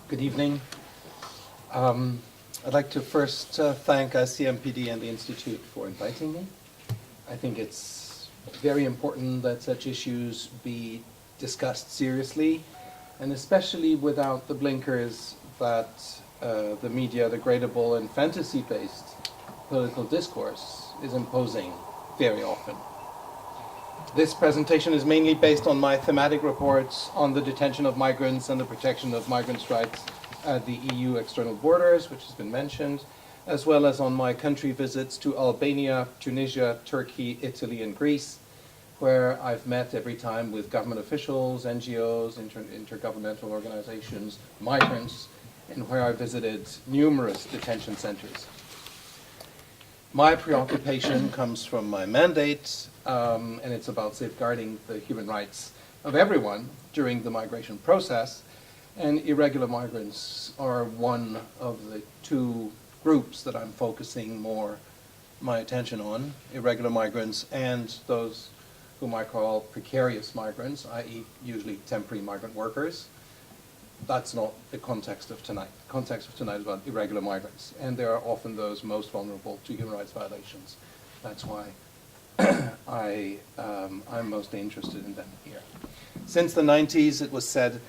Good evening. I'd like to first thank CMPD and the Institute for inviting me. I think it's very important that such issues be discussed seriously, and especially without the blinkers that the media, degradable and fantasy-based political discourse is imposing very often. This presentation is mainly based on my thematic reports on the detention of migrants and the protection of migrants' rights at the EU external borders, which has been mentioned, as well as on my country visits to Albania, Tunisia, Turkey, Italy, and Greece, where I've met every time with government officials, NGOs, intergovernmental organizations, migrants, and where I visited numerous detention centers. My preoccupation comes from my mandate, and it's about safeguarding the human rights of everyone during the migration process. And irregular migrants are one of the two groups that I'm focusing more my attention on, irregular migrants and those whom I call precarious migrants, i.e. usually temporary migrant workers. That's not the context of tonight. The context of tonight is about irregular migrants, and they are often those most vulnerable to human rights violations. That's why I'm mostly interested in them here. Since the 90s, it was said,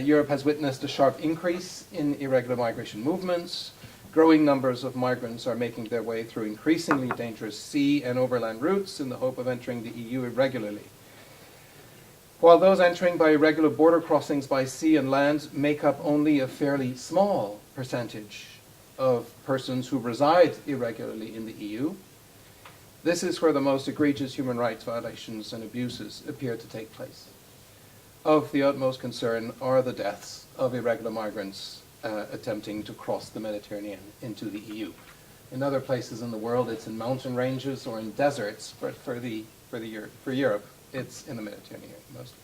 Europe has witnessed a sharp increase in irregular migration movements. Growing numbers of migrants are making their way through increasingly dangerous sea and overland routes in the hope of entering the EU irregularly. While those entering by irregular border crossings by sea and land make up only a fairly small percentage of persons who reside irregularly in the EU, this is where the most egregious human rights violations and abuses appear to take place. Of the utmost concern are the deaths of irregular migrants attempting to cross the Mediterranean into the EU. In other places in the world, it's in mountain ranges or in deserts, but for Europe, it's in the Mediterranean mostly.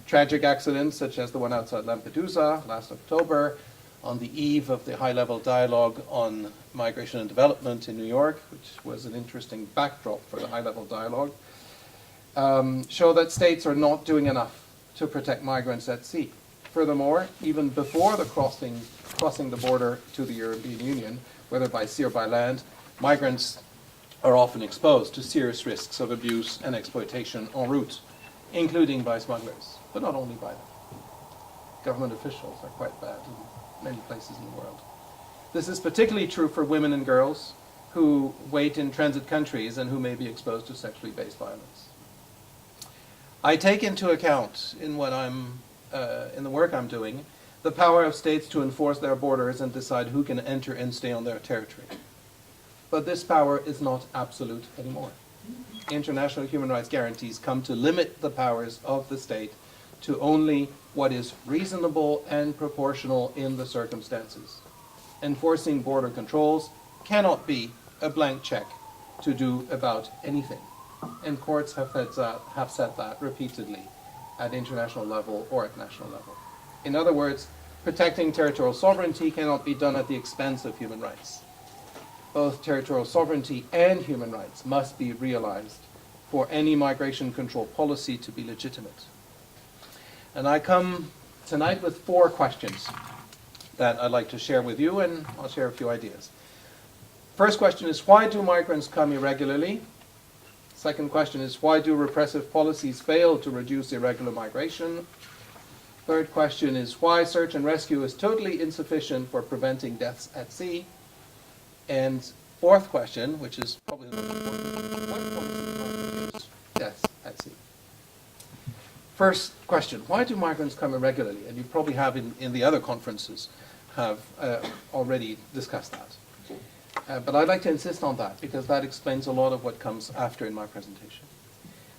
Tragic accidents, such as the one outside Lampedusa last October, on the eve of the high-level dialogue on migration and development in New York, which was an interesting backdrop for the high-level dialogue, show that states are not doing enough to protect migrants at sea. Furthermore, even before the crossing the border to the European Union, whether by sea or by land, migrants are often exposed to serious risks of abuse and exploitation en route, including by smugglers, but not only by them. Government officials are quite bad in many places in the world. This is particularly true for women and girls who wait in transit countries and who may be exposed to sexually based violence. I take into account in the work I'm doing the power of states to enforce their borders and decide who can enter and stay on their territory. But this power is not absolute anymore. International human rights guarantees come to limit the powers of the state to only what is reasonable and proportional in the circumstances. Enforcing border controls cannot be a blank check to do about anything. And courts have said that repeatedly at international level or at national level. In other words, protecting territorial sovereignty cannot be done at the expense of human rights. Both territorial sovereignty and human rights must be realized for any migration control policy to be legitimate. And I come tonight with 4 questions that I'd like to share with you, and I'll share a few ideas. First question is, why do migrants come irregularly? Second question is, why do repressive policies fail to reduce irregular migration? Third question is, why search and rescue is totally insufficient for preventing deaths at sea? And fourth question, which is probably the most important, what policies are reduce deaths at sea? First question, why do migrants come irregularly? And you probably have in the other conferences have already discussed that. But I'd like to insist on that because that explains a lot of what comes after in my presentation.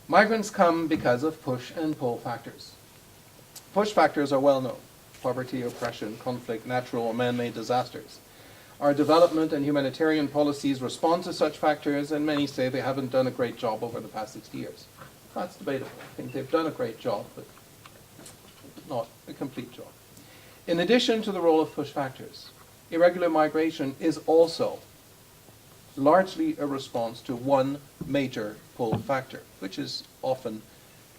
Migrants come because of push and pull factors. Push factors are well known: poverty, oppression, conflict, natural or man-made disasters. Our development and humanitarian policies respond to such factors, and many say they haven't done a great job over the past 60 years. That's debatable. I think they've done a great job, but not a complete job. In addition to the role of push factors, irregular migration is also largely a response to one major pull factor, which is often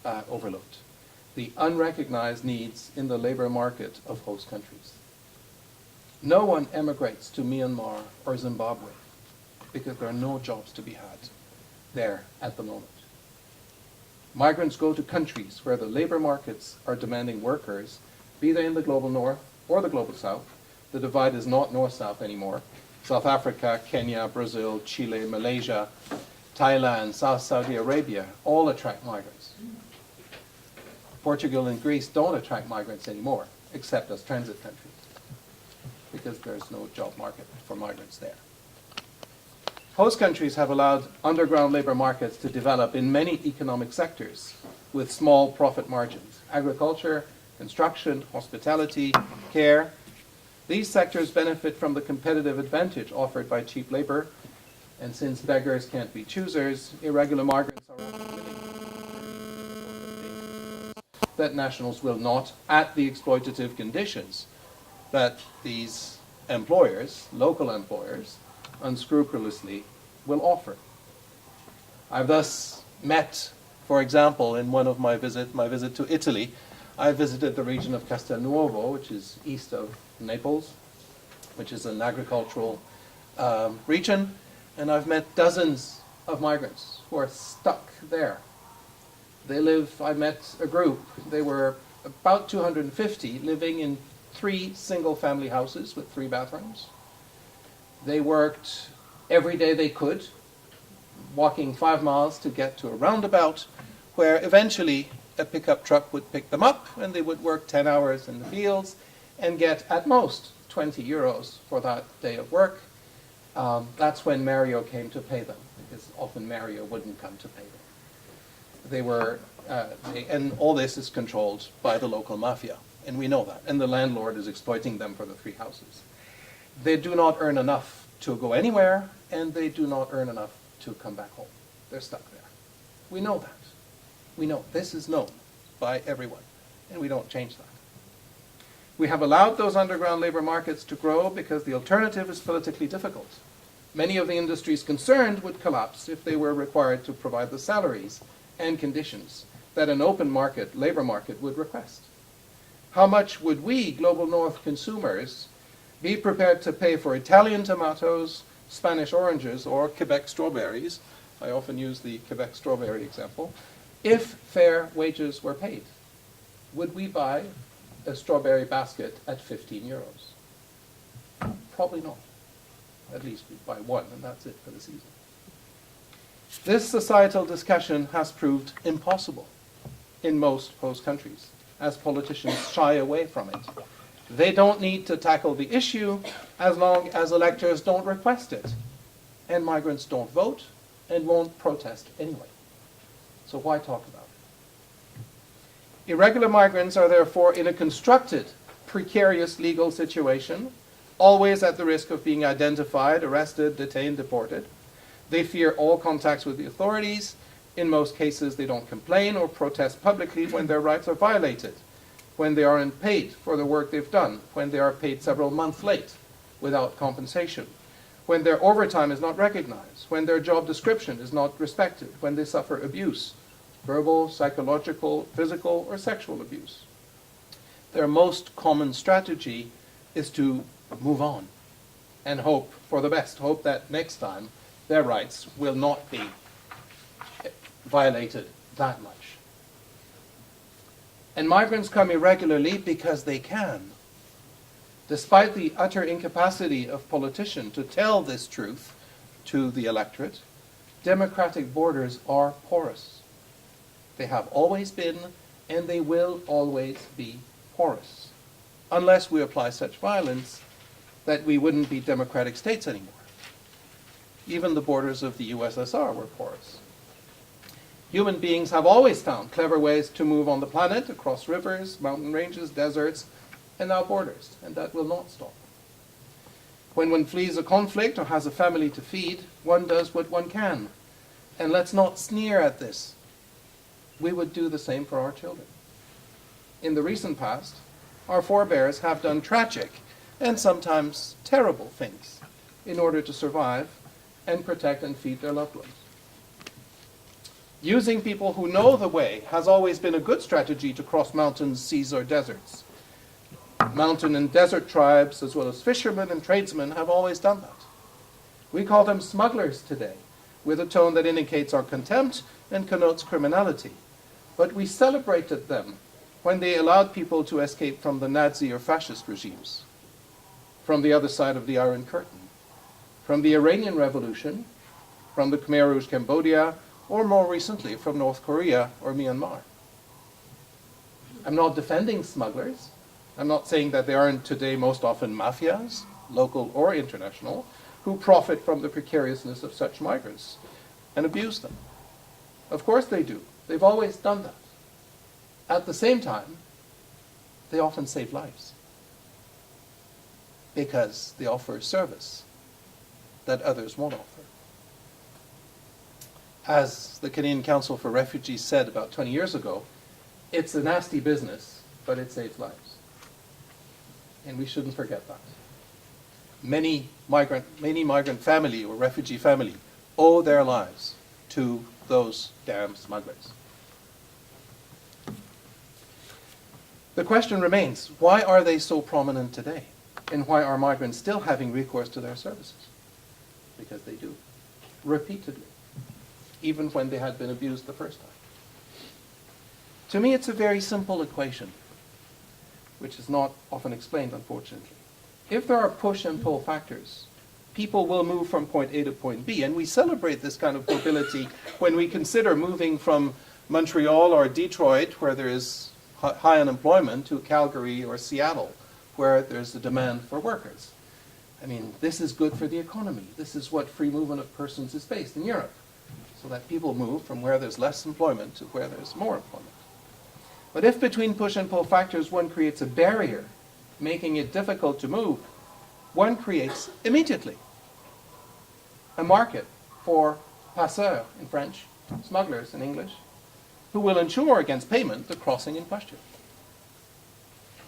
overlooked: the unrecognized needs in the labor market of host countries. No one emigrates to Myanmar or Zimbabwe because there are no jobs to be had there at the moment. Migrants go to countries where the labor markets are demanding workers, be they in the global north or the global south. The divide is not north-south anymore. South Africa, Kenya, Brazil, Chile, Malaysia, Thailand, South Saudi Arabia all attract migrants. Portugal and Greece don't attract migrants anymore, except as transit countries, because there's no job market for migrants there. Host countries have allowed underground labor markets to develop in many economic sectors with small profit margins: agriculture, construction, hospitality, care. These sectors benefit from the competitive advantage offered by cheap labor, and since beggars can't be choosers, irregular migrants are often willing that nationals will not, at the exploitative conditions that these employers, local employers, unscrupulously will offer. I've thus met, for example, in one of my visit to Italy, I visited the region of Castelnuovo, which is east of Naples, which is an agricultural region, and I've met dozens of migrants who are stuck there. I met a group, they were about 250, living in 3 single-family houses with 3 bathrooms. They worked every day they could, walking 5 miles to get to a roundabout where eventually a pickup truck would pick them up, and they would work 10 hours in the fields and get at most 20 euros for that day of work. That's when Mario came to pay them, because often Mario wouldn't come to pay them. And all this is controlled by the local mafia, and we know that. And the landlord is exploiting them for the 3 houses. They do not earn enough to go anywhere, and they do not earn enough to come back home. They're stuck there. We know that. We know. This is known by everyone, and we don't change that. We have allowed those underground labor markets to grow because the alternative is politically difficult. Many of the industries concerned would collapse if they were required to provide the salaries and conditions that an open market, labor market, would request. How much would we, Global North consumers, be prepared to pay for Italian tomatoes, Spanish oranges, or Quebec strawberries? I often use the Quebec strawberry example. If fair wages were paid, would we buy a strawberry basket at 15 euros? Probably not. At least we'd buy one, and that's it for the season. This societal discussion has proved impossible in most host countries, as politicians shy away from it. They don't need to tackle the issue as long as electors don't request it, and migrants don't vote and won't protest anyway. So why talk about it? Irregular migrants are therefore in a constructed, precarious legal situation, always at the risk of being identified, arrested, detained, deported. They fear all contacts with the authorities. In most cases, they don't complain or protest publicly when their rights are violated, when they aren't paid for the work they've done, when they are paid several months late without compensation, when their overtime is not recognized, when their job description is not respected, when they suffer abuse, verbal, psychological, physical, or sexual abuse. Their most common strategy is to move on and hope for the best, hope that next time their rights will not be violated that much. And migrants come irregularly because they can. Despite the utter incapacity of politicians to tell this truth to the electorate, democratic borders are porous. They have always been, and they will always be porous, unless we apply such violence that we wouldn't be democratic states anymore. Even the borders of the USSR were porous. Human beings have always found clever ways to move on the planet, across rivers, mountain ranges, deserts, and now borders, and that will not stop. When one flees a conflict or has a family to feed, one does what one can. And let's not sneer at this. We would do the same for our children. In the recent past, our forebears have done tragic and sometimes terrible things in order to survive and protect and feed their loved ones. Using people who know the way has always been a good strategy to cross mountains, seas, or deserts. Mountain and desert tribes, as well as fishermen and tradesmen, have always done that. We call them smugglers today, with a tone that indicates our contempt and connotes criminality. But we celebrated them when they allowed people to escape from the Nazi or fascist regimes, from the other side of the Iron Curtain, from the Iranian Revolution, from the Khmer Rouge Cambodia, or more recently from North Korea or Myanmar. I'm not defending smugglers. I'm not saying that they aren't today most often mafias, local or international, who profit from the precariousness of such migrants and abuse them. Of course they do. They've always done that. At the same time, they often save lives because they offer a service that others won't offer. As the Canadian Council for Refugees said about 20 years ago, it's a nasty business, but it saves lives. And we shouldn't forget that. Many migrant family or refugee family owe their lives to those damn smugglers. The question remains, why are they so prominent today? And why are migrants still having recourse to their services? Because they do, repeatedly, even when they had been abused the first time. To me, it's a very simple equation, which is not often explained, unfortunately. If there are push and pull factors, people will move from point A to point B, and we celebrate this kind of mobility when we consider moving from Montreal or Detroit, where there is high unemployment, to Calgary or Seattle, where there's a demand for workers. I mean, this is good for the economy. This is what free movement of persons is based in Europe, so that people move from where there's less employment to where there's more employment. But if between push and pull factors one creates a barrier, making it difficult to move, one creates immediately a market for passeurs in French, smugglers in English, who will ensure against payment the crossing in question.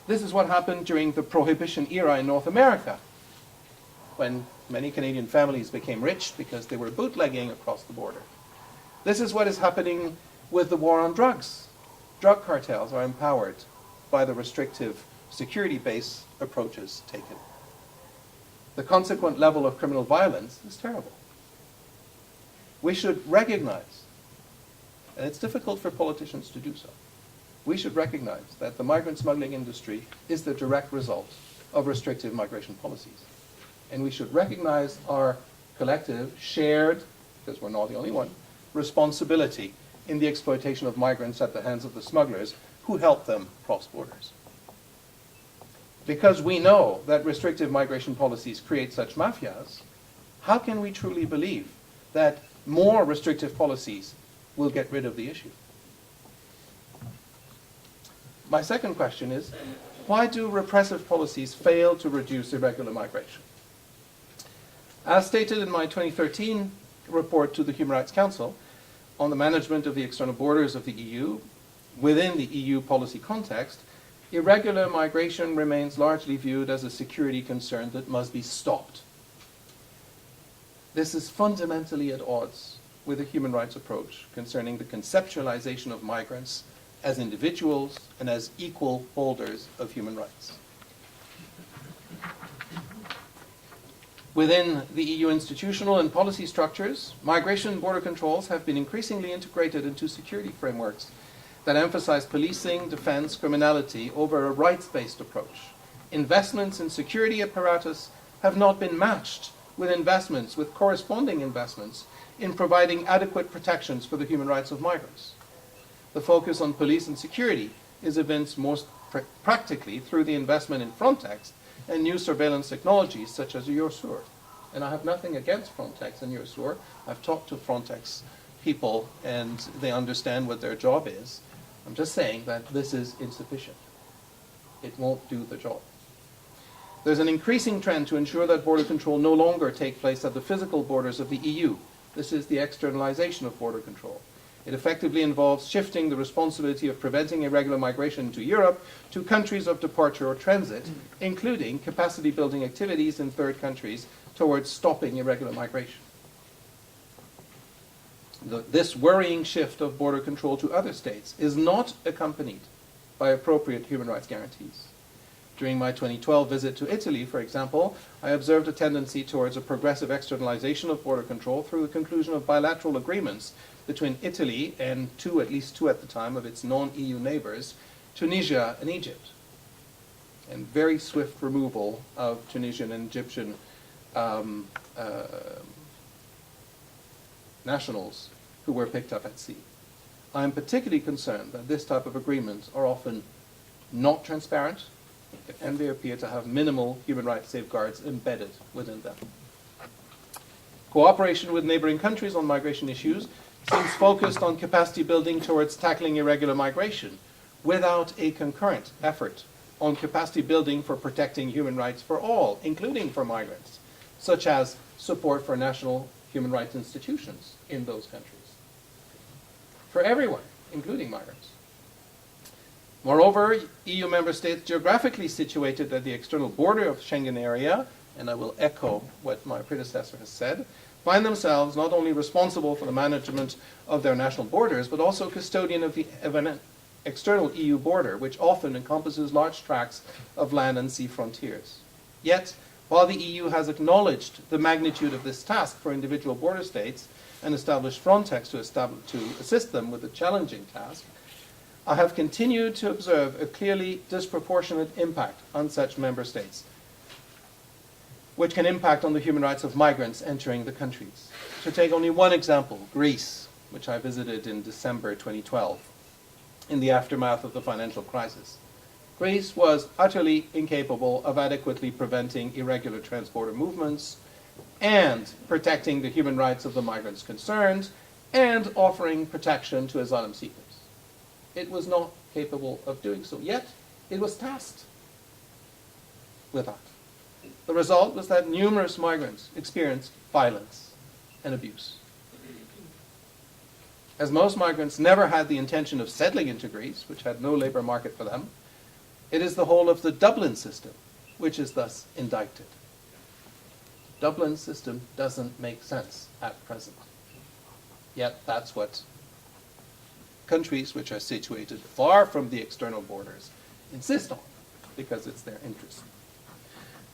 This is what happened during the Prohibition era in North America, when many Canadian families became rich because they were bootlegging across the border. This is what is happening with the war on drugs. Drug cartels are empowered by the restrictive security-based approaches taken. The consequent level of criminal violence is terrible. We should recognize, and it's difficult for politicians to do so, we should recognize that the migrant smuggling industry is the direct result of restrictive migration policies. And we should recognize our collective, shared, because we're not the only one, responsibility in the exploitation of migrants at the hands of the smugglers who help them cross borders. Because we know that restrictive migration policies create such mafias, how can we truly believe that more restrictive policies will get rid of the issue? My second question is, why do repressive policies fail to reduce irregular migration? As stated in my 2013 report to the Human Rights Council on the management of the external borders of the EU, within the EU policy context, irregular migration remains largely viewed as a security concern that must be stopped. This is fundamentally at odds with a human rights approach concerning the conceptualization of migrants as individuals and as equal holders of human rights. Within the EU institutional and policy structures, migration and border controls have been increasingly integrated into security frameworks that emphasize policing, defense, criminality over a rights-based approach. Investments in security apparatus have not been matched with corresponding investments in providing adequate protections for the human rights of migrants. The focus on police and security is evinced most practically through the investment in Frontex and new surveillance technologies such as Eurosur. And I have nothing against Frontex and Eurosur. I've talked to Frontex people and they understand what their job is. I'm just saying that this is insufficient. It won't do the job. There's an increasing trend to ensure that border control no longer take place at the physical borders of the EU. This is the externalization of border control. It effectively involves shifting the responsibility of preventing irregular migration to Europe to countries of departure or transit, including capacity building activities in third countries towards stopping irregular migration. This worrying shift of border control to other states is not accompanied by appropriate human rights guarantees. During my 2012 visit to Italy, for example, I observed a tendency towards a progressive externalization of border control through the conclusion of bilateral agreements between Italy and at least two at the time, of its non-EU neighbors, Tunisia and Egypt. And very swift removal of Tunisian and Egyptian nationals who were picked up at sea. I am particularly concerned that this type of agreements are often not transparent, and they appear to have minimal human rights safeguards embedded within them. Cooperation with neighboring countries on migration issues seems focused on capacity building towards tackling irregular migration, without a concurrent effort on capacity building for protecting human rights for all, including for migrants, such as support for national human rights institutions in those countries. For everyone, including migrants. Moreover, EU member states geographically situated at the external border of the Schengen area, and I will echo what my predecessor has said, find themselves not only responsible for the management of their national borders, but also custodian of an external EU border, which often encompasses large tracts of land and sea frontiers. Yet, while the EU has acknowledged the magnitude of this task for individual border states and established Frontex to assist them with the challenging task, I have continued to observe a clearly disproportionate impact on such member states, which can impact on the human rights of migrants entering the countries. To take only one example, Greece, which I visited in December 2012, in the aftermath of the financial crisis. Greece was utterly incapable of adequately preventing irregular transborder movements and protecting the human rights of the migrants concerned and offering protection to asylum seekers. It was not capable of doing so, yet it was tasked with that. The result was that numerous migrants experienced violence and abuse. As most migrants never had the intention of settling into Greece, which had no labor market for them, it is the whole of the Dublin system which is thus indicted. The Dublin system doesn't make sense at present. Yet that's what countries which are situated far from the external borders insist on, because it's their interest.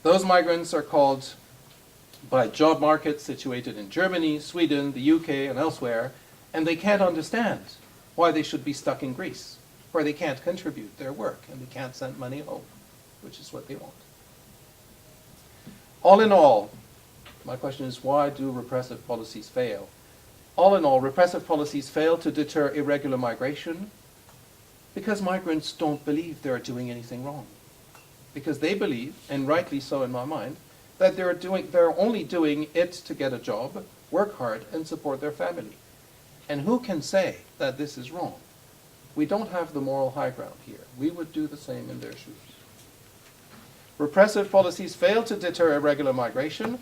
Those migrants are called by job markets situated in Germany, Sweden, the UK, and elsewhere, and they can't understand why they should be stuck in Greece, where they can't contribute their work and they can't send money home, which is what they want. All in all, my question is, why do repressive policies fail? All in all, repressive policies fail to deter irregular migration because migrants don't believe they're doing anything wrong. Because they believe, and rightly so in my mind, that they're only doing it to get a job, work hard, and support their family. And who can say that this is wrong? We don't have the moral high ground here. We would do the same in their shoes. Repressive policies fail to deter irregular migration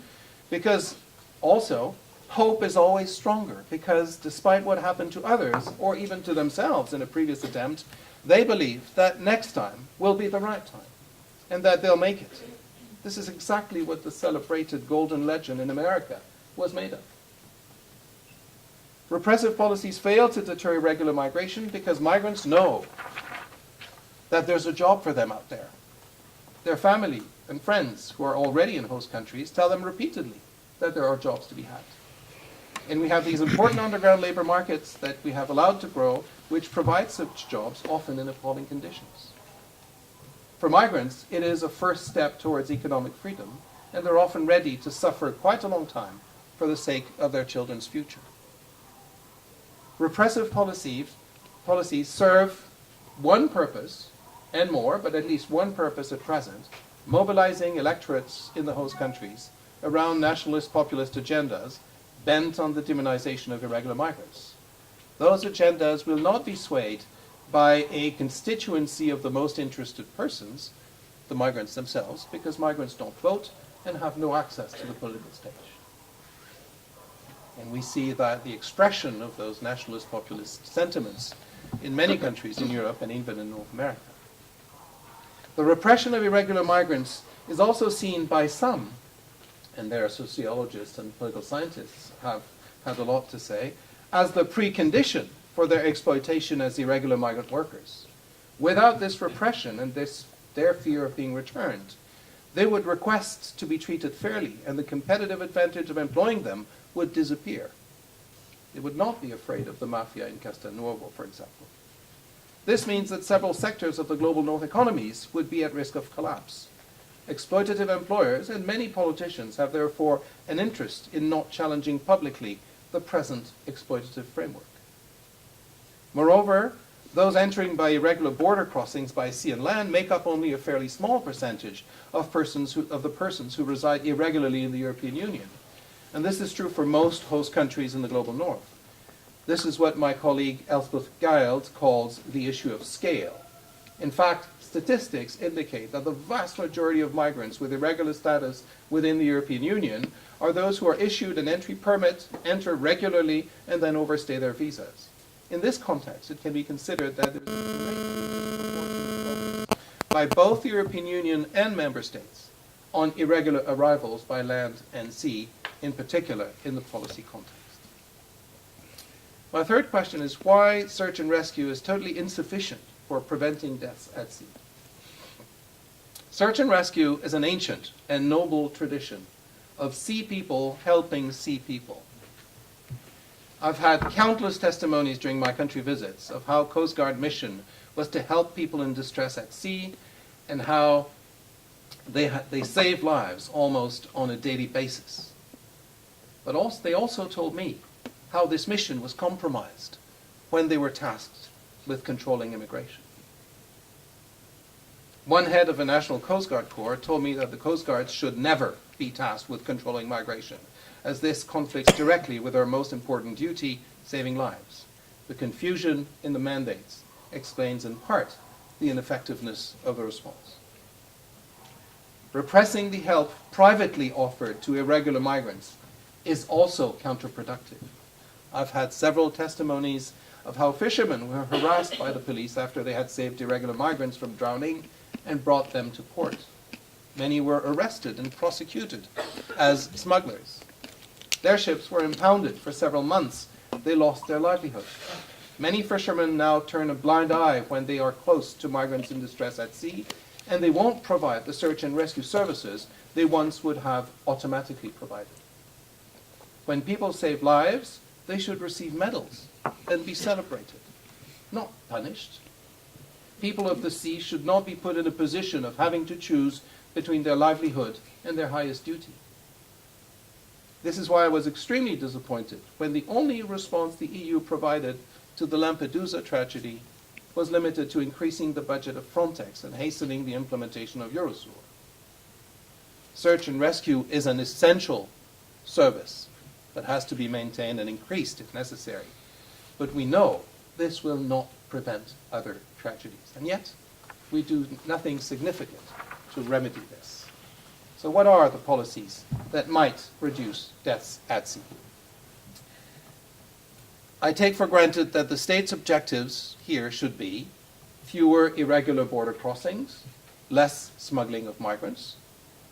because also hope is always stronger, because despite what happened to others, or even to themselves in a previous attempt, they believe that next time will be the right time, and that they'll make it. This is exactly what the celebrated Golden Legend in America was made of. Repressive policies fail to deter irregular migration because migrants know that there's a job for them out there. Their family and friends who are already in host countries tell them repeatedly that there are jobs to be had. And we have these important underground labor markets that we have allowed to grow, which provide such jobs, often in appalling conditions. For migrants, it is a first step towards economic freedom, and they're often ready to suffer quite a long time for the sake of their children's future. Repressive policies serve one purpose, and more, but at least one purpose at present, mobilizing electorates in the host countries around nationalist populist agendas bent on the demonization of irregular migrants. Those agendas will not be swayed by a constituency of the most interested persons, the migrants themselves, because migrants don't vote and have no access to the political stage. And we see that the expression of those nationalist populist sentiments in many countries in Europe and even in North America. The repression of irregular migrants is also seen by some, and their sociologists and political scientists have had a lot to say, as the precondition for their exploitation as irregular migrant workers. Without this repression and this their fear of being returned, they would request to be treated fairly, and the competitive advantage of employing them would disappear. They would not be afraid of the mafia in Castelnuovo, for example. This means that several sectors of the global north economies would be at risk of collapse. Exploitative employers and many politicians have therefore an interest in not challenging publicly the present exploitative framework. Moreover, those entering by irregular border crossings by sea and land make up only a fairly small percentage of the persons who reside irregularly in the European Union. And this is true for most host countries in the global north. This is what my colleague Elspeth Giles calls the issue of scale. In fact, statistics indicate that the vast majority of migrants with irregular status within the European Union are those who are issued an entry permit, enter regularly, and then overstay their visas. In this context, it can be considered that there is by both the European Union and member states on irregular arrivals by land and sea, in particular in the policy context. My third question is why search and rescue is totally insufficient for preventing deaths at sea. Search and rescue is an ancient and noble tradition of sea people helping sea people. I've had countless testimonies during my country visits of how Coast Guard mission was to help people in distress at sea and how they save lives almost on a daily basis. But they also told me how this mission was compromised when they were tasked with controlling immigration. One head of a National Coast Guard Corps told me that the Coast Guards should never be tasked with controlling migration, as this conflicts directly with our most important duty, saving lives. The confusion in the mandates explains in part the ineffectiveness of the response. Repressing the help privately offered to irregular migrants is also counterproductive. I've had several testimonies of how fishermen were harassed by the police after they had saved irregular migrants from drowning and brought them to port. Many were arrested and prosecuted as smugglers. Their ships were impounded for several months. They lost their livelihood. Many fishermen now turn a blind eye when they are close to migrants in distress at sea, and they won't provide the search and rescue services they once would have automatically provided. When people save lives, they should receive medals and be celebrated, not punished. People of the sea should not be put in a position of having to choose between their livelihood and their highest duty. This is why I was extremely disappointed when the only response the EU provided to the Lampedusa tragedy was limited to increasing the budget of Frontex and hastening the implementation of Eurosur. Search and rescue is an essential service that has to be maintained and increased if necessary. But we know this will not prevent other tragedies. And yet, we do nothing significant to remedy this. So what are the policies that might reduce deaths at sea? I take for granted that the state's objectives here should be fewer irregular border crossings, less smuggling of migrants,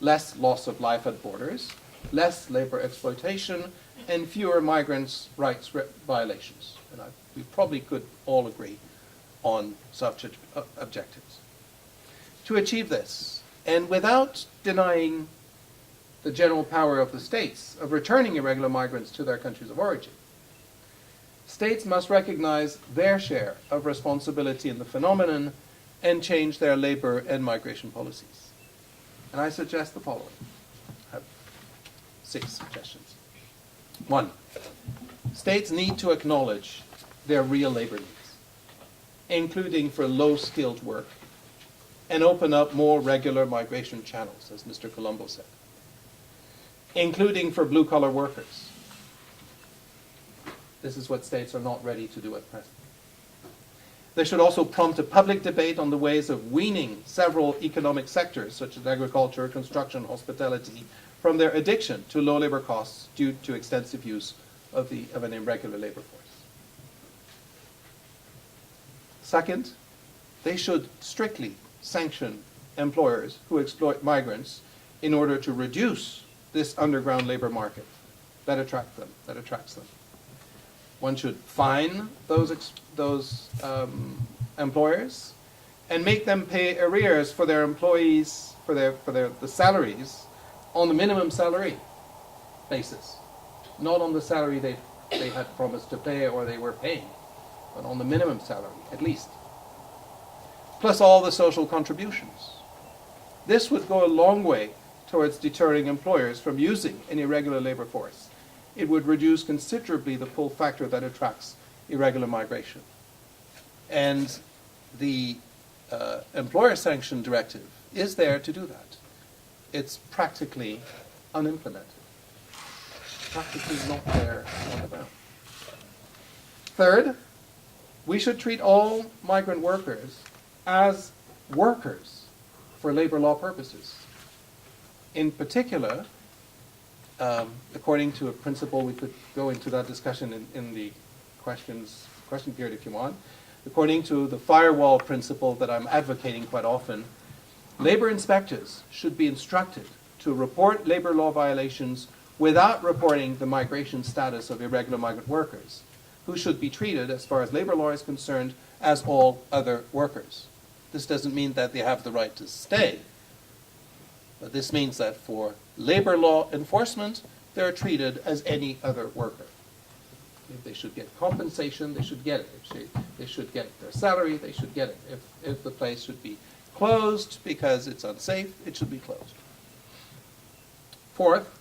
less loss of life at borders, less labor exploitation, and fewer migrants' rights violations. And we probably could all agree on such objectives. To achieve this, and without denying the general power of the states of returning irregular migrants to their countries of origin, states must recognize their share of responsibility in the phenomenon and change their labor and migration policies. And I suggest the following. I have 6 suggestions. 1, states need to acknowledge their real labor needs, including for low-skilled work, and open up more regular migration channels, as Mr. Colombo said, including for blue-collar workers. This is what states are not ready to do at present. They should also prompt a public debate on the ways of weaning several economic sectors, such as agriculture, construction, hospitality, from their addiction to low labor costs due to extensive use of an irregular labor force. Second, they should strictly sanction employers who exploit migrants in order to reduce this underground labor market that attracts them. One should fine those employers and make them pay arrears for their employees, for the salaries, on the minimum salary basis, not on the salary they had promised to pay or they were paying, but on the minimum salary at least, plus all the social contributions. This would go a long way towards deterring employers from using an irregular labor force. It would reduce considerably the pull factor that attracts irregular migration. And the employer sanction directive is there to do that. It's practically unimplemented. Practically not there on the ground. Third, we should treat all migrant workers as workers for labor law purposes. In particular, according to a principle, we could go into that discussion in the question period if you want. According to the firewall principle that I'm advocating quite often, labor inspectors should be instructed to report labor law violations without reporting the migration status of irregular migrant workers, who should be treated, as far as labor law is concerned, as all other workers. This doesn't mean that they have the right to stay, but this means that for labor law enforcement, they're treated as any other worker. If they should get compensation, they should get it. If they should get their salary, they should get it. If the place should be closed because it's unsafe, it should be closed. Fourth,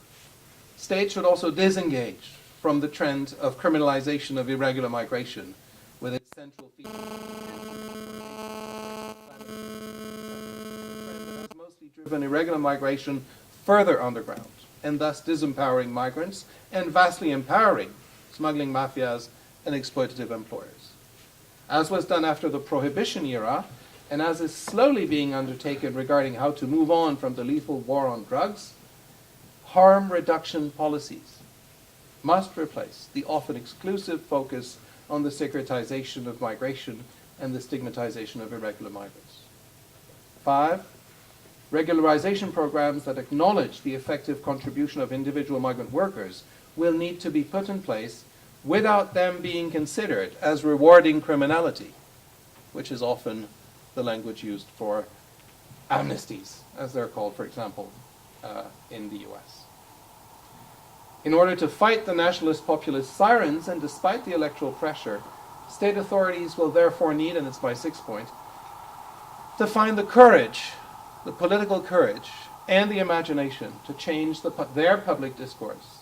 states should also disengage from the trend of criminalization of irregular migration with its central feature has mostly driven irregular migration further underground and thus disempowering migrants and vastly empowering smuggling mafias and exploitative employers. As was done after the Prohibition era, and as is slowly being undertaken regarding how to move on from the lethal war on drugs, harm reduction policies must replace the often exclusive focus on the securitization of migration and the stigmatization of irregular migrants. 5, regularization programs that acknowledge the effective contribution of individual migrant workers will need to be put in place without them being considered as rewarding criminality, which is often the language used for amnesties, as they're called, for example, in the US. In order to fight the nationalist populist sirens, and despite the electoral pressure, state authorities will therefore need, and it's my 6th point, to find the courage, the political courage, and the imagination to change their public discourse,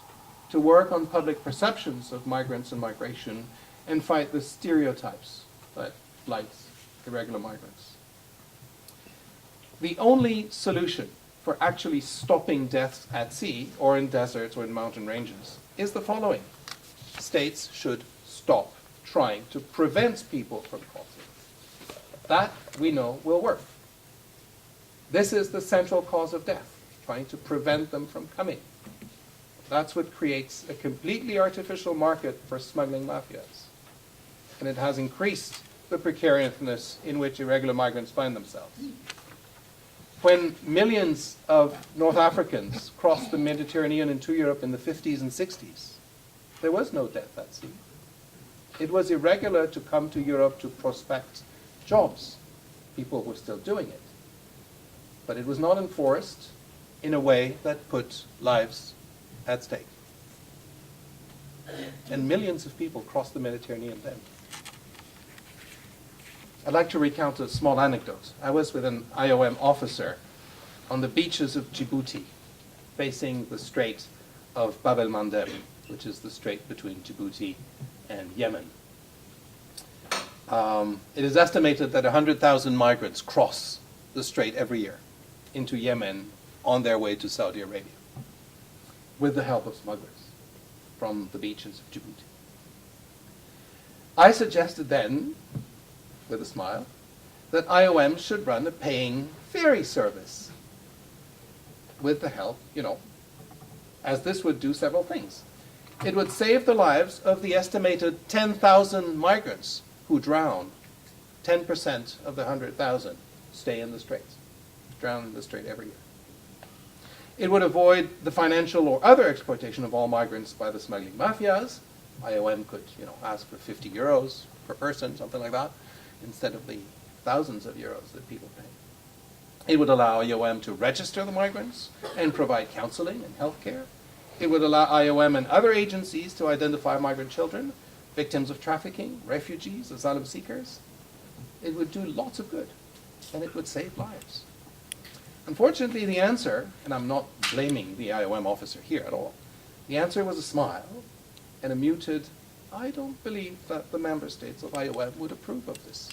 to work on public perceptions of migrants and migration, and fight the stereotypes that blights irregular migrants. The only solution for actually stopping deaths at sea, or in deserts or in mountain ranges, is the following. States should stop trying to prevent people from crossing. That, we know, will work. This is the central cause of death, trying to prevent them from coming. That's what creates a completely artificial market for smuggling mafias. And it has increased the precariousness in which irregular migrants find themselves. When millions of North Africans crossed the Mediterranean into Europe in the 50s and 60s, there was no death at sea. It was irregular to come to Europe to prospect jobs. People were still doing it. But it was not enforced in a way that put lives at stake. And millions of people crossed the Mediterranean then. I'd like to recount a small anecdote. I was with an IOM officer on the beaches of Djibouti, facing the Strait of Bab el-Mandeb, which is the strait between Djibouti and Yemen. It is estimated that 100,000 migrants cross the strait every year into Yemen on their way to Saudi Arabia, with the help of smugglers from the beaches of Djibouti. I suggested then, with a smile, that IOM should run a paying ferry service with the help, as this would do several things. It would save the lives of the estimated 10,000 migrants who drown. 10% of the 100,000 stay in the straits, drown in the strait every year. It would avoid the financial or other exploitation of all migrants by the smuggling mafias. IOM could, ask for 50 euros per person, something like that, instead of the thousands of euros that people pay. It would allow IOM to register the migrants and provide counseling and healthcare. It would allow IOM and other agencies to identify migrant children, victims of trafficking, refugees, asylum seekers. It would do lots of good, and it would save lives. Unfortunately, the answer, and I'm not blaming the IOM officer here at all, the answer was a smile and a muted, I don't believe that the member states of IOM would approve of this.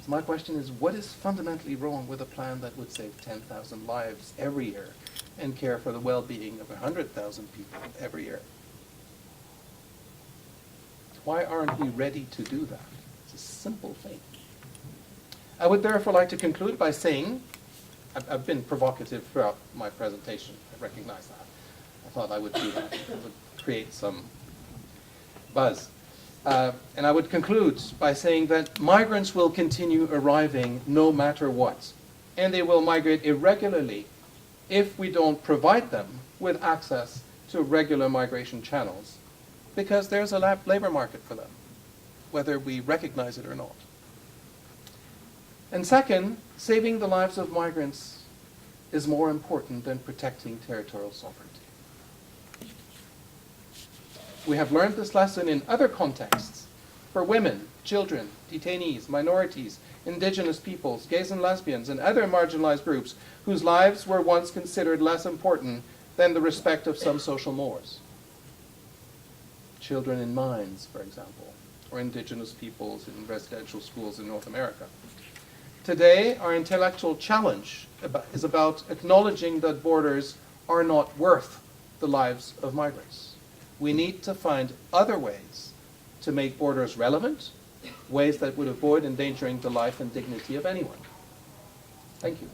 So my question is, what is fundamentally wrong with a plan that would save 10,000 lives every year and care for the well-being of 100,000 people every year? Why aren't we ready to do that? It's a simple thing. I would therefore like to conclude by saying, I've been provocative throughout my presentation, I recognize that. I thought I would do that. It would create some buzz. And I would conclude by saying that migrants will continue arriving no matter what. And they will migrate irregularly if we don't provide them with access to regular migration channels, because there's a labor market for them, whether we recognize it or not. And second, saving the lives of migrants is more important than protecting territorial sovereignty. We have learned this lesson in other contexts. For women, children, detainees, minorities, indigenous peoples, gays and lesbians, and other marginalized groups whose lives were once considered less important than the respect of some social mores. Children in mines, for example, or indigenous peoples in residential schools in North America. Today, our intellectual challenge is about acknowledging that borders are not worth the lives of migrants. We need to find other ways to make borders relevant, ways that would avoid endangering the life and dignity of anyone. Thank you.